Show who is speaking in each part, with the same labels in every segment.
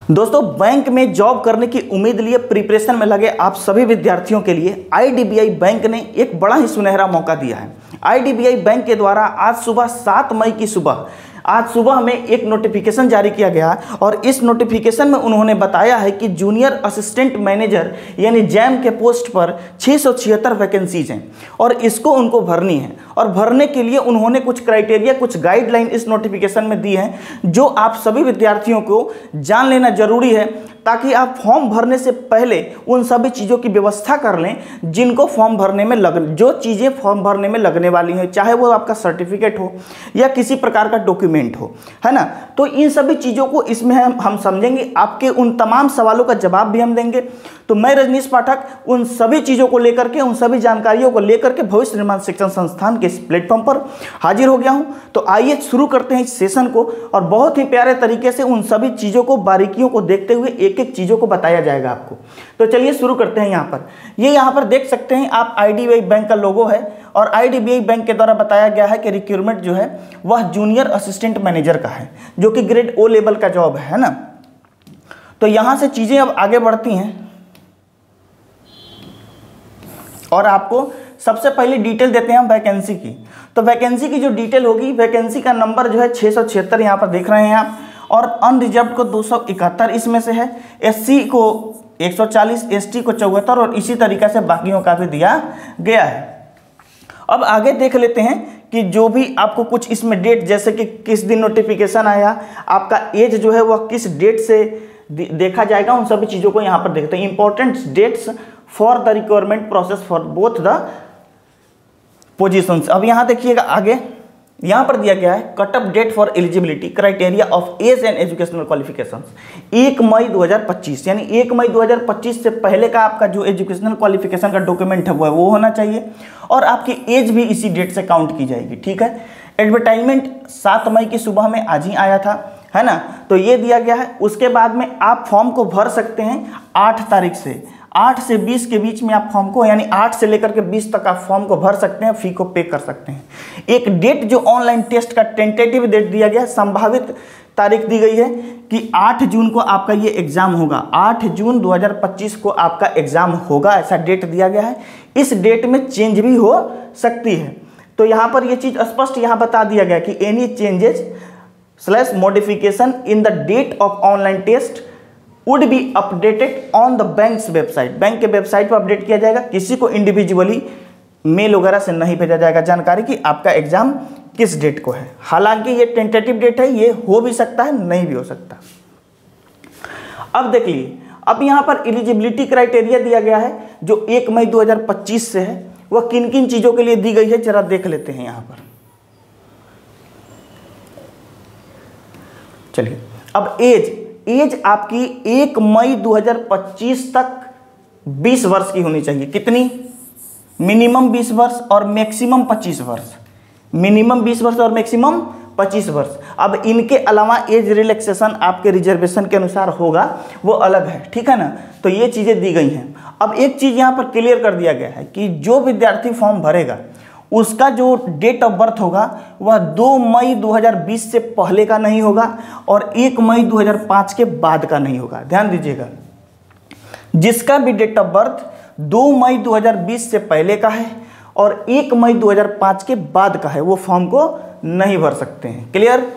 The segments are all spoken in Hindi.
Speaker 1: दोस्तों, बैंक में जॉब करने की उम्मीद लिए प्रिपरेशन में लगे आप सभी विद्यार्थियों के लिए आईडीबीआई बैंक ने एक बड़ा ही सुनहरा मौका दिया है। आईडीबीआई बैंक के द्वारा आज सुबह 7 मई की आज सुबह में एक नोटिफिकेशन जारी किया गया और इस नोटिफिकेशन में उन्होंने बताया है कि जूनियर असिस्टेंट मैनेजर यानी जैम के पोस्ट पर 676 वैकेंसीज हैं और इसको उनको भरनी है। और भरने के लिए उन्होंने कुछ क्राइटेरिया, कुछ गाइडलाइन इस नोटिफिकेशन में दी हैं जो आप सभी विद्यार्थियों को जान लेना जरूरी है, ताकि आप फॉर्म भरने से पहले उन सभी चीज़ों की व्यवस्था कर लें जिनको फॉर्म भरने में जो चीज़ें फॉर्म भरने में लगने वाली हैं, चाहे वो आपका सर्टिफिकेट हो या किसी प्रकार का डॉक्यूमेंट हो, है ना। तो इन सभी चीज़ों को इसमें हम समझेंगे, आपके उन तमाम सवालों का जवाब भी हम देंगे। तो मैं रजनीश पाठक उन सभी चीज़ों को लेकर के, उन सभी जानकारियों को लेकर के भविष्य निर्माण शिक्षण संस्थान के इस प्लेटफॉर्म पर हाजिर हो गया हूं। तो आइए शुरू करते हैं इस सेशन को और बहुत ही प्यारे तरीके से उन सभी चीज़ों को, बारीकियों को देखते हुए एक एक चीज़ों को बताया जाएगा आपको। तो चलिए शुरू करते हैं। यहाँ पर देख सकते हैं आप आईडीबीआई बैंक का लोगो है और आईडीबीआई बैंक के द्वारा बताया गया है कि रिक्रूटमेंट जो है वह जूनियर असिस्टेंट मैनेजर का है, जो कि ग्रेड ओ लेवल का जॉब है ना। तो यहाँ से चीज़ें अब आगे बढ़ती हैं और आपको सबसे पहले डिटेल देते हैं हम वैकेंसी की। तो वैकेंसी की जो डिटेल होगी, वैकेंसी का नंबर जो है 676 यहाँ पर देख रहे हैं आप, और अनरिजर्व को 271 इसमें से है, एससी को 140, एसटी को 74 और इसी तरीके से बाकियों का भी दिया गया है। अब आगे देख लेते हैं कि जो भी आपको कुछ इसमें डेट, जैसे कि किस दिन नोटिफिकेशन आया, आपका एज जो है वह किस डेट से देखा जाएगा, उन सभी चीज़ों को यहाँ पर देखते हैं। Important dates for the requirement process for both the positions. अब यहाँ देखिएगा आगे, यहाँ पर दिया गया है cut off date for eligibility criteria of age and educational qualifications 1 मई 2025, यानी 1 मई 2025 से पहले का आपका जो एजुकेशनल क्वालिफिकेशन का डॉक्यूमेंट है वो होना चाहिए और आपकी एज भी इसी डेट से काउंट की जाएगी, ठीक है। एडवर्टाइजमेंट 7 मई की सुबह में आज ही आया था, है ना। तो ये दिया गया है। उसके बाद में आप फॉर्म को भर सकते हैं 8 तारीख से, 8 से 20 के बीच में आप फॉर्म को, यानी 8 से लेकर के 20 तक आप फॉर्म को भर सकते हैं, फी को पे कर सकते हैं। एक डेट जो ऑनलाइन टेस्ट का टेंटेटिव डेट दिया गया है, संभावित तारीख दी गई है कि 8 जून को आपका ये एग्जाम होगा, 8 जून 2025 को आपका एग्जाम होगा, ऐसा डेट दिया गया है। इस डेट में चेंज भी हो सकती है। तो यहाँ पर ये चीज़ स्पष्ट यहाँ बता दिया गया कि any changes / modification in the date of online test would be updated on the bank's website, bank के वेबसाइट पर अपडेट किया जाएगा। किसी को इंडिविजुअली मेल वगैरह से नहीं भेजा जाएगा जानकारी कि आपका एग्जाम किस डेट को है। हालांकि ये टेंटेटिव डेट है, ये हो भी सकता है, नहीं भी हो सकता। अब देख लीजिए, अब यहाँ पर एलिजिबिलिटी क्राइटेरिया दिया गया है जो 1 मई 2025 से है, वह किन किन चीज़ों के लिए दी गई है जरा देख लेते हैं यहाँ पर। चलिए, अब एज आपकी 1 मई 2025 तक 20 वर्ष की होनी चाहिए। कितनी? मिनिमम 20 वर्ष और मैक्सिमम 25 वर्ष। मिनिमम 20 वर्ष और मैक्सिमम 25 वर्ष। अब इनके अलावा एज रिलैक्सेशन आपके रिजर्वेशन के अनुसार होगा, वो अलग है, ठीक है ना। तो ये चीज़ें दी गई हैं। अब एक चीज़ यहाँ पर क्लियर कर दिया गया है कि जो विद्यार्थी फॉर्म भरेगा उसका जो डेट ऑफ बर्थ होगा वह 2 मई 2020 से पहले का नहीं होगा और 1 मई 2005 के बाद का नहीं होगा। ध्यान दीजिएगा, जिसका भी डेट ऑफ बर्थ 2 मई 2020 से पहले का है और 1 मई 2005 के बाद का है, वो फॉर्म को नहीं भर सकते हैं। क्लियर?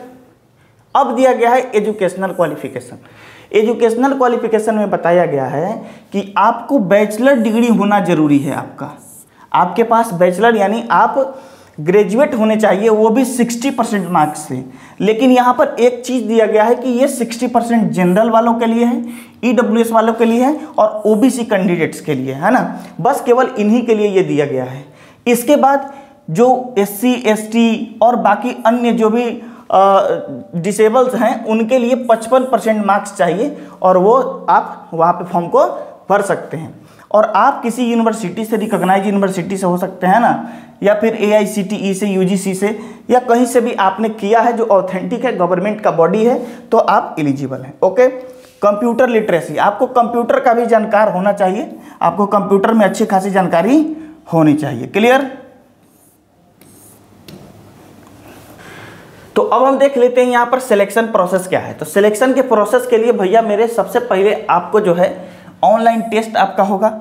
Speaker 1: अब दिया गया है एजुकेशनल क्वालिफिकेशन। एजुकेशनल क्वालिफिकेशन में बताया गया है कि आपको बैचलर डिग्री होना जरूरी है। आपके पास बैचलर यानी आप ग्रेजुएट होने चाहिए, वो भी 60% मार्क्स से। लेकिन यहाँ पर एक चीज़ दिया गया है कि ये 60% जनरल वालों के लिए है, ईडब्ल्यूएस वालों के लिए है और ओबीसी कैंडिडेट्स के लिए, है ना। बस केवल इन्हीं के लिए ये दिया गया है। इसके बाद जो एससी, एसटी और बाकी अन्य जो भी डिसेबल्स हैं उनके लिए 55% मार्क्स चाहिए और वो आप वहाँ पे फॉर्म को भर सकते हैं। और आप किसी यूनिवर्सिटी से, रिकॉग्नाइज यूनिवर्सिटी से हो सकते हैं ना, या फिर AICTE से, UGC से, या कहीं से भी आपने किया है जो ऑथेंटिक है, गवर्नमेंट का बॉडी है, तो आप एलिजिबल हैं। ओके। कंप्यूटर लिटरेसी, आपको कंप्यूटर का भी जानकार होना चाहिए, आपको कंप्यूटर में अच्छी खासी जानकारी होनी चाहिए। क्लियर? तो तो अब हम देख लेते हैं यहाँ पर सिलेक्शन प्रोसेस क्या है। तो सिलेक्शन के प्रोसेस के लिए भैया मेरे सबसे पहले आपको जो है ऑनलाइन टेस्ट आपका होगा,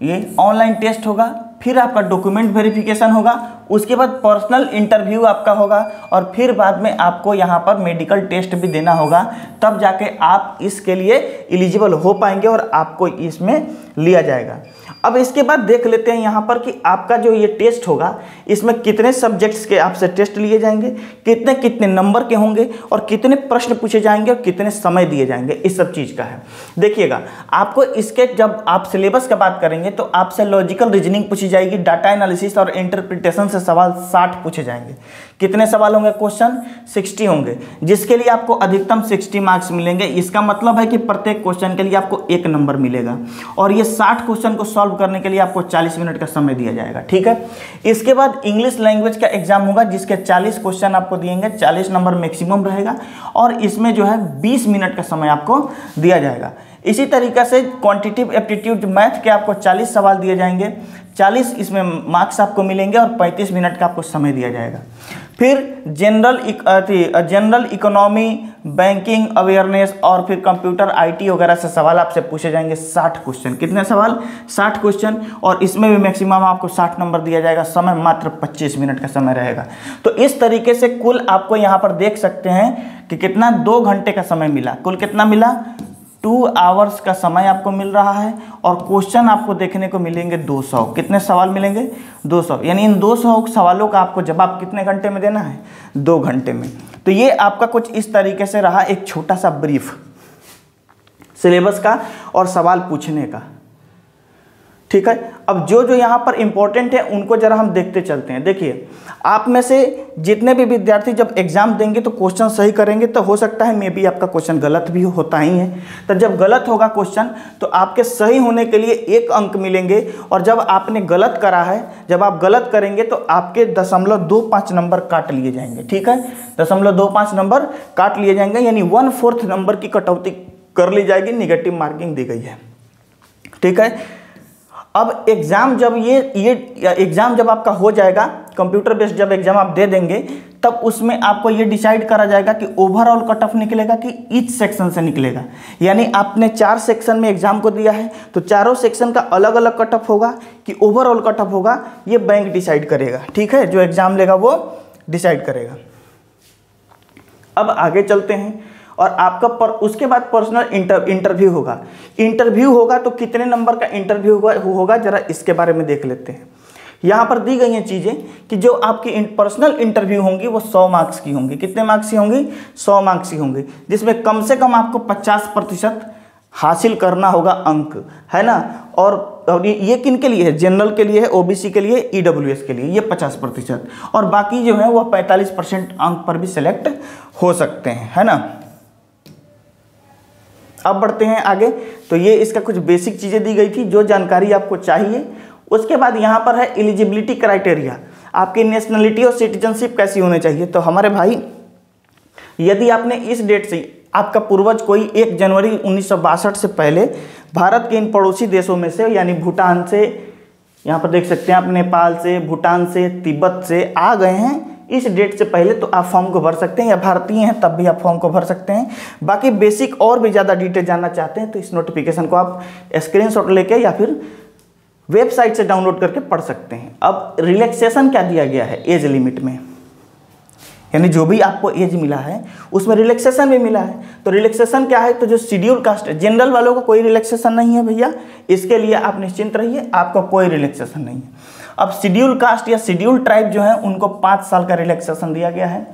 Speaker 1: ये ऑनलाइन टेस्ट होगा, फिर आपका डॉक्यूमेंट वेरिफिकेशन होगा, उसके बाद पर्सनल इंटरव्यू आपका होगा, और फिर बाद में आपको यहाँ पर मेडिकल टेस्ट भी देना होगा, तब जाके आप इसके लिए एलिजिबल हो पाएंगे और आपको इसमें लिया जाएगा। अब इसके बाद देख लेते हैं यहाँ पर कि आपका जो ये टेस्ट होगा इसमें कितने सब्जेक्ट्स के आपसे टेस्ट लिए जाएंगे, कितने कितने नंबर के होंगे, और कितने प्रश्न पूछे जाएंगे, और कितने समय दिए जाएंगे, इस सब चीज़ का है। देखिएगा आपको इसके जब आप सिलेबस का बात करेंगे तो आपसे लॉजिकल रीजनिंग पूछी जाएगी, डाटा एनालिसिस और इंटरप्रिटेशन से सवाल 60 पूछे जाएंगे। कितने सवाल होंगे? क्वेश्चन 60 होंगे, जिसके लिए आपको अधिकतम 60 मार्क्स मिलेंगे। इसका मतलब है कि प्रत्येक क्वेश्चन के लिए आपको 1 नंबर मिलेगा, और ये 60 क्वेश्चन को सॉल्व करने के लिए आपको 40 मिनट का समय दिया जाएगा। ठीक है, इसके बाद इंग्लिश लैंग्वेज का एग्जाम होगा, जिसके 40 क्वेश्चन आपको दिएंगे, 40 नंबर मैक्सिमम रहेगा, और इसमें जो है 20 मिनट का समय आपको दिया जाएगा। इसी तरीके से क्वांटिटिव एप्टीट्यूड मैथ के आपको 40 सवाल दिए जाएंगे, 40 इसमें मार्क्स आपको मिलेंगे, और 35 मिनट का आपको समय दिया जाएगा। फिर जनरल इकोनॉमी, बैंकिंग अवेयरनेस, और फिर कंप्यूटर IT वगैरह से सवाल आपसे पूछे जाएंगे 60 क्वेश्चन। कितने सवाल? 60 क्वेश्चन, और इसमें भी मैक्सिमम आपको 60 नंबर दिया जाएगा। समय मात्र 25 मिनट का समय रहेगा। तो इस तरीके से कुल आपको यहाँ पर देख सकते हैं कि कितना 2 घंटे का समय मिला। कुल कितना मिला? 2 आवर्स का समय आपको मिल रहा है, और क्वेश्चन आपको देखने को मिलेंगे 200। कितने सवाल मिलेंगे? 200। यानी इन 200 सवालों का आपको जवाब कितने घंटे में देना है? 2 घंटे में। तो ये आपका कुछ इस तरीके से रहा एक छोटा सा ब्रीफ सिलेबस का और सवाल पूछने का। ठीक है, अब जो जो यहाँ पर इंपॉर्टेंट है उनको जरा हम देखते चलते हैं। देखिए, आप में से जितने भी विद्यार्थी जब एग्जाम देंगे तो क्वेश्चन सही करेंगे, तो हो सकता है मे बी आपका क्वेश्चन गलत भी होता ही है। तो जब गलत होगा क्वेश्चन तो आपके सही होने के लिए 1 अंक मिलेंगे, और जब आपने गलत करा है, जब आप गलत करेंगे तो आपके 0.25 नंबर काट लिए जाएंगे। ठीक है, 0.25 नंबर काट लिए जाएंगे, यानी 1/4 नंबर की कटौती कर ली जाएगी, निगेटिव मार्किंग दी गई है। ठीक है, अब एग्ज़ाम जब ये एग्ज़ाम जब आपका हो जाएगा, कंप्यूटर बेस्ड जब एग्ज़ाम आप दे देंगे, तब उसमें आपको ये डिसाइड करा जाएगा कि ओवरऑल कट ऑफ निकलेगा कि ईच सेक्शन से निकलेगा। यानी आपने 4 सेक्शन में एग्ज़ाम को दिया है, तो चारों सेक्शन का अलग अलग कट ऑफ होगा कि ओवरऑल कट ऑफ होगा, ये बैंक डिसाइड करेगा। ठीक है, जो एग्ज़ाम लेगा वो डिसाइड करेगा। अब आगे चलते हैं, और आपका उसके बाद पर्सनल इंटरव्यू होगा। इंटरव्यू होगा तो कितने नंबर का इंटरव्यू होगा जरा इसके बारे में देख लेते हैं। यहाँ पर दी गई हैं चीज़ें कि जो आपकी पर्सनल इंटरव्यू होंगी वो 100 मार्क्स की होंगी। कितने मार्क्स की होंगी? 100 मार्क्स की होंगी, जिसमें कम से कम आपको 50% हासिल करना होगा अंक, है ना। और ये किन के लिए है? जनरल के लिए है, OBC के लिए, EWS के लिए, ये 50%, और बाकी जो है वह 45% अंक पर भी सिलेक्ट हो सकते हैं, है ना। अब बढ़ते हैं आगे। तो ये इसका कुछ बेसिक चीज़ें दी गई थी जो जानकारी आपको चाहिए। उसके बाद यहाँ पर है एलिजिबिलिटी क्राइटेरिया, आपकी नेशनलिटी और सिटीजनशिप कैसी होनी चाहिए। तो हमारे भाई, यदि आपने इस डेट से, आपका पूर्वज कोई 1 जनवरी 1962 से पहले भारत के इन पड़ोसी देशों में से, यानी भूटान से, यहाँ पर देख सकते हैं आप, नेपाल से, भूटान से, तिब्बत से आ गए हैं इस डेट से पहले, तो आप फॉर्म को भर सकते हैं, या भारतीय हैं तब भी आप फॉर्म को भर सकते हैं। बाकी बेसिक और भी ज़्यादा डिटेल जानना चाहते हैं तो इस नोटिफिकेशन को आप स्क्रीनशॉट लेके या फिर वेबसाइट से डाउनलोड करके पढ़ सकते हैं। अब रिलैक्सेशन क्या दिया गया है एज लिमिट में, यानी जो भी आपको एज मिला है उसमें रिलैक्सेशन भी मिला है। तो रिलैक्सेशन क्या है? तो जो शेड्यूल कास्ट है, जनरल वालों को कोई रिलैक्सेशन नहीं है भैया, इसके लिए आप निश्चिंत रहिए, आपको कोई रिलैक्सेशन नहीं है। अब शेड्यूल कास्ट या शेड्यूल ट्राइब जो है उनको 5 साल का रिलैक्सेशन दिया गया है।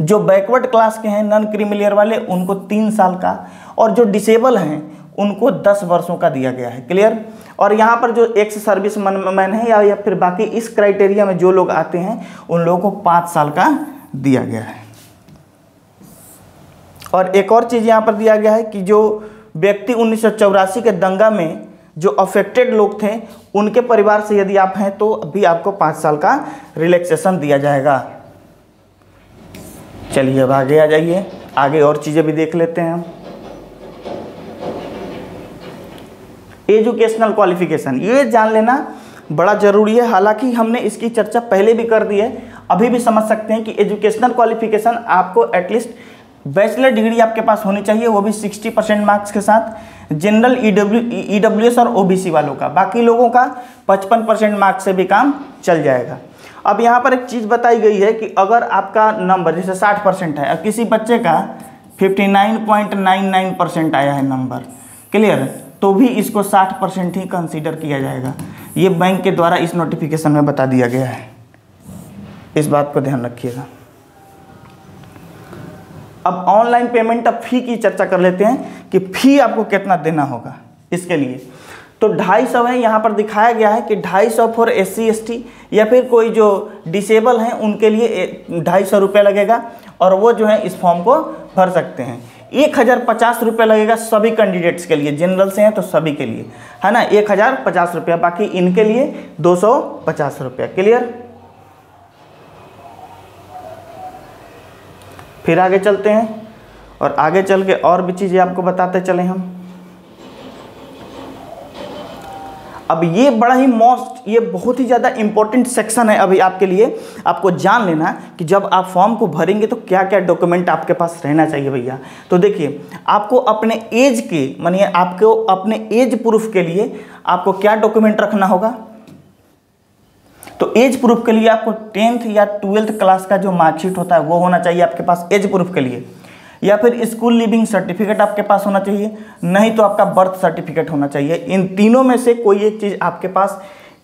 Speaker 1: जो बैकवर्ड क्लास के हैं, नॉन क्रीमिलियर वाले, उनको 3 साल का, और जो डिसेबल हैं उनको 10 वर्षों का दिया गया है। क्लियर। और यहाँ पर जो एक्स सर्विस मैन है या फिर बाकी इस क्राइटेरिया में जो लोग आते हैं उन लोगों को 5 साल का दिया गया है। और एक और चीज़ यहाँ पर दिया गया है कि जो व्यक्ति 1984 के दंगा में जो अफेक्टेड लोग थे उनके परिवार से यदि आप हैं तो अभी आपको 5 साल का रिलैक्सेशन दिया जाएगा। चलिए अब आगे आ जाइए, आगे और चीज़ें भी देख लेते हैं हम। एजुकेशनल क्वालिफिकेशन, ये जान लेना बड़ा ज़रूरी है। हालांकि हमने इसकी चर्चा पहले भी कर दी है, अभी भी समझ सकते हैं कि एजुकेशनल क्वालिफिकेशन आपको एटलीस्ट बैचलर डिग्री आपके पास होनी चाहिए, वो भी 60% मार्क्स के साथ। जनरल EWS और OBC वालों का, बाकी लोगों का 55% मार्क्स से भी काम चल जाएगा। अब यहाँ पर एक चीज़ बताई गई है कि अगर आपका नंबर जैसे 60% है और किसी बच्चे का 59.99% आया है नंबर, क्लियर, तो भी इसको 60% ही कंसीडर किया जाएगा। ये बैंक के द्वारा इस नोटिफिकेशन में बता दिया गया है, इस बात को ध्यान रखिएगा। अब ऑनलाइन पेमेंट, अब फी की चर्चा कर लेते हैं कि फी आपको कितना देना होगा इसके लिए। तो 250 है, यहाँ पर दिखाया गया है कि 250 फॉर SC ST या फिर कोई जो डिसेबल हैं उनके लिए 250 रुपये लगेगा, और वो जो है इस फॉर्म को भर सकते हैं। 1050 रुपये लगेगा सभी कैंडिडेट्स के लिए, जनरल से हैं तो सभी के लिए, है ना, 1050 रुपया, बाकी इनके लिए 250 रुपया, क्लियर। फिर आगे चलते हैं और आगे चल के और भी चीज़ें आपको बताते चले हम। अब ये बड़ा ही ये बहुत ही ज़्यादा इम्पोर्टेंट सेक्शन है अभी आपके लिए, आपको जान लेना कि जब आप फॉर्म को भरेंगे तो क्या क्या डॉक्यूमेंट आपके पास रहना चाहिए भैया। तो देखिए, आपको अपने एज के, मानिए आपको अपने एज प्रूफ के लिए आपको क्या डॉक्यूमेंट रखना होगा। तो एज प्रूफ के लिए आपको 10th या 12th क्लास का जो मार्कशीट होता है वो होना चाहिए आपके पास एज प्रूफ के लिए, या फिर स्कूल लिविंग सर्टिफिकेट आपके पास होना चाहिए, नहीं तो आपका बर्थ सर्टिफिकेट होना चाहिए। इन तीनों में से कोई एक चीज़ आपके पास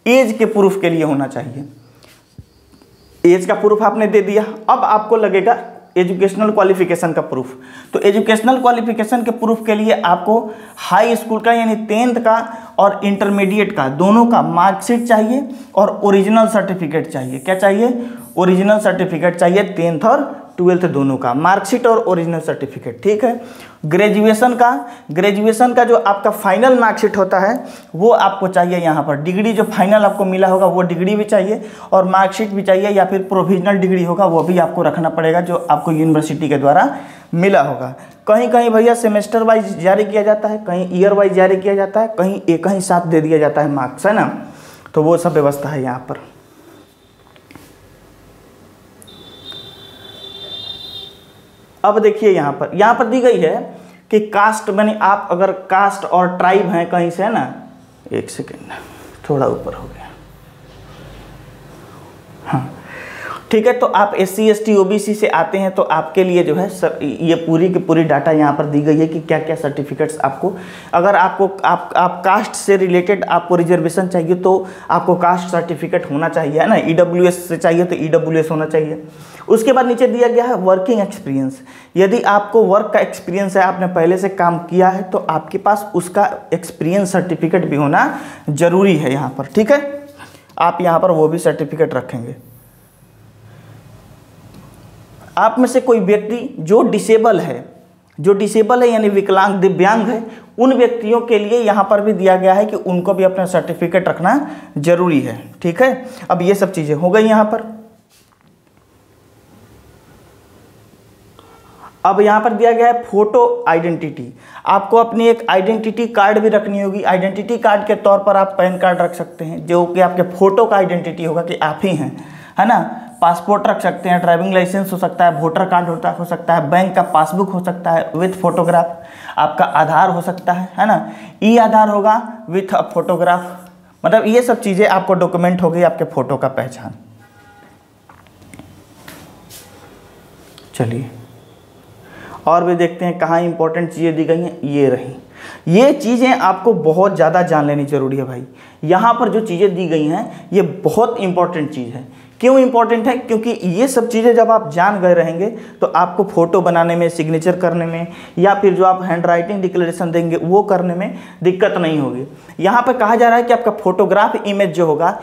Speaker 1: एज के प्रूफ के लिए होना चाहिए। एज का प्रूफ आपने दे दिया, अब आपको लगेगा एजुकेशनल क्वालिफिकेशन का प्रूफ। तो एजुकेशनल क्वालिफिकेशन के प्रूफ के लिए आपको हाई स्कूल का यानी 10th का और इंटरमीडिएट का दोनों का मार्कशीट चाहिए और ओरिजिनल सर्टिफिकेट चाहिए। क्या चाहिए? ओरिजिनल सर्टिफिकेट चाहिए, 10th और 12th दोनों का मार्कशीट और ओरिजिनल सर्टिफिकेट, ठीक है। ग्रेजुएशन का जो आपका फाइनल मार्कशीट होता है वो आपको चाहिए यहाँ पर। डिग्री जो फाइनल आपको मिला होगा वो डिग्री भी चाहिए और मार्कशीट भी चाहिए, या फिर प्रोविजनल डिग्री होगा वो भी आपको रखना पड़ेगा जो आपको यूनिवर्सिटी के द्वारा मिला होगा। कहीं कहीं भैया सेमेस्टर वाइज जारी किया जाता है, कहीं ईयर वाइज जारी किया जाता है, कहीं एक ही साथ दे दिया जाता है मार्क्स, है ना। तो वो सब व्यवस्था है यहाँ पर। अब देखिए यहाँ पर दी गई है कि कास्ट, माने आप अगर कास्ट और ट्राइब हैं कहीं से, है ना, एक सेकेंड थोड़ा ऊपर हो गया, हाँ ठीक है। तो आप SC ST OBC से आते हैं तो आपके लिए जो है सर ये पूरी की पूरी डाटा यहाँ पर दी गई है कि क्या क्या सर्टिफिकेट्स आपको, अगर आपको आप कास्ट से रिलेटेड आपको रिजर्वेशन चाहिए तो आपको कास्ट सर्टिफिकेट होना चाहिए, है ना। EWS से चाहिए तो EWS होना चाहिए। उसके बाद नीचे दिया गया है वर्किंग एक्सपीरियंस। यदि आपको वर्क का एक्सपीरियंस है, आपने पहले से काम किया है, तो आपके पास उसका एक्सपीरियंस सर्टिफिकेट भी होना जरूरी है यहाँ पर, ठीक है। आप यहाँ पर वो भी सर्टिफिकेट रखेंगे। आप में से कोई व्यक्ति जो डिसेबल है यानी विकलांग दिव्यांग है, उन व्यक्तियों के लिए यहाँ पर भी दिया गया है कि उनको भी अपना सर्टिफिकेट रखना जरूरी है, ठीक है। अब ये सब चीज़ें हो गई यहाँ पर। अब यहाँ पर दिया गया है फोटो आइडेंटिटी। आपको अपनी एक आइडेंटिटी कार्ड भी रखनी होगी। आइडेंटिटी कार्ड के तौर पर आप पैन कार्ड रख सकते हैं जो कि आपके फोटो का आइडेंटिटी होगा कि आप ही हैं, है ना। पासपोर्ट रख सकते हैं, ड्राइविंग लाइसेंस हो सकता है, वोटर कार्ड हो सकता है, बैंक का पासबुक हो सकता है विथ फोटोग्राफ, आपका आधार हो सकता है ना। आधार होगा विथ फोटोग्राफ, मतलब ये सब चीज़ें आपको डॉक्यूमेंट हो गई आपके फ़ोटो का पहचान। चलिए और भी देखते हैं कहाँ इंपॉर्टेंट चीज़ें दी गई हैं। ये रही, ये चीज़ें आपको बहुत ज़्यादा जान लेनी जरूरी है भाई। यहाँ पर जो चीज़ें दी गई हैं ये बहुत इंपॉर्टेंट चीज़ है। क्यों इंपॉर्टेंट है? क्योंकि ये सब चीज़ें जब आप जान गए रहेंगे तो आपको फ़ोटो बनाने में, सिग्नेचर करने में, या फिर जो आप हैंड राइटिंग डिक्लेरेशन देंगे वो करने में दिक्कत नहीं होगी। यहाँ पर कहा जा रहा है कि आपका फोटोग्राफ इमेज जो होगा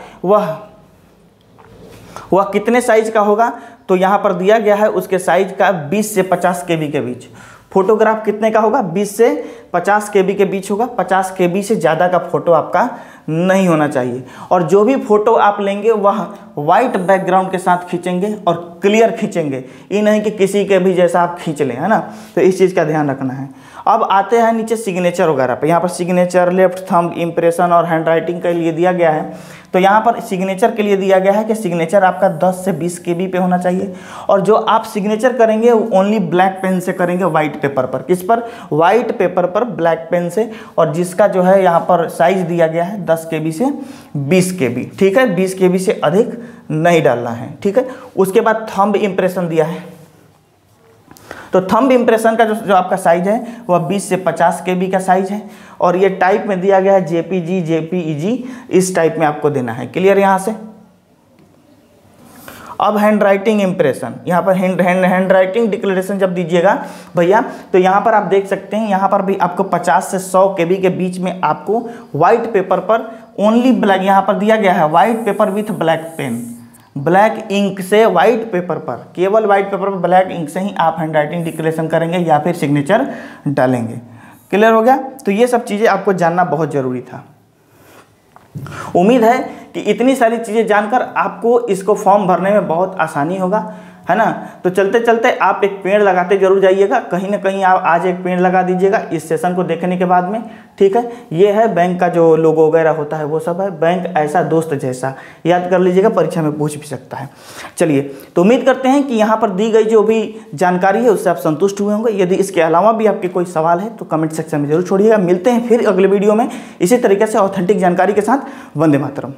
Speaker 1: वह कितने साइज का होगा, तो यहाँ पर दिया गया है उसके साइज का 20 से 50 KB के बीच। फोटोग्राफ कितने का होगा? 20 से 50 KB के बीच होगा। 50 KB से ज़्यादा का फोटो आपका नहीं होना चाहिए। और जो भी फोटो आप लेंगे वह वाइट बैकग्राउंड के साथ खींचेंगे और क्लियर खींचेंगे, ये नहीं कि किसी के भी जैसा आप खींच लें, है ना। तो इस चीज़ का ध्यान रखना है। अब आते हैं नीचे सिग्नेचर वगैरह पे। यहाँ पर सिग्नेचर, लेफ्ट थंब इम्प्रेशन और हैंड राइटिंग के लिए दिया गया है। तो यहाँ पर सिग्नेचर के लिए दिया गया है कि सिग्नेचर आपका 10 से 20 KB पे होना चाहिए, और जो आप सिग्नेचर करेंगे वो ओनली ब्लैक पेन से करेंगे, वाइट पेपर पर। किस पर? वाइट पेपर पर ब्लैक पेन से, और जिसका जो है यहाँ पर साइज दिया गया है 10 KB से 20 KB, ठीक है। 20 KB से अधिक नहीं डालना है, ठीक है। उसके बाद थंब इम्प्रेशन दिया है, तो थंब इम्प्रेशन का जो आपका साइज है वह 20 से 50 KB का साइज है, और ये टाइप में दिया गया है JPG JPEG, इस टाइप में आपको देना है। क्लियर यहाँ से? अब हैंड राइटिंग इम्प्रेशन, यहाँ पर हैंड राइटिंग डिक्लेरेशन जब दीजिएगा भैया, तो यहाँ पर आप देख सकते हैं, यहाँ पर भी आपको 50 से 100 KB के बीच में आपको व्हाइट पेपर पर ओनली ब्लैक, यहाँ पर दिया गया है white paper with black pen, black ink से व्हाइट पेपर पर, केवल व्हाइट पेपर पर ब्लैक इंक से ही आप हैंड राइटिंग डिक्लेरेशन करेंगे या फिर सिग्नेचर डालेंगे। क्लियर हो गया? तो ये सब चीज़ें आपको जानना बहुत ज़रूरी था। उम्मीद है कि इतनी सारी चीज़ें जानकर आपको इसको फॉर्म भरने में बहुत आसानी होगा, है ना। तो चलते चलते आप एक पेड़ लगाते जरूर जाइएगा, कहीं ना कहीं आप आज एक पेड़ लगा दीजिएगा इस सेशन को देखने के बाद में, ठीक है। ये है बैंक का जो लोगो वगैरह होता है वो सब है, बैंक ऐसा दोस्त जैसा, याद कर लीजिएगा, परीक्षा में पूछ भी सकता है। चलिए, तो उम्मीद करते हैं कि यहाँ पर दी गई जो भी जानकारी है उससे आप संतुष्ट हुए होंगे। यदि इसके अलावा भी आपके कोई सवाल है तो कमेंट सेक्शन में जरूर छोड़िएगा। मिलते हैं फिर अगले वीडियो में इसी तरीके से ऑथेंटिक जानकारी के साथ। वंदे मातरम।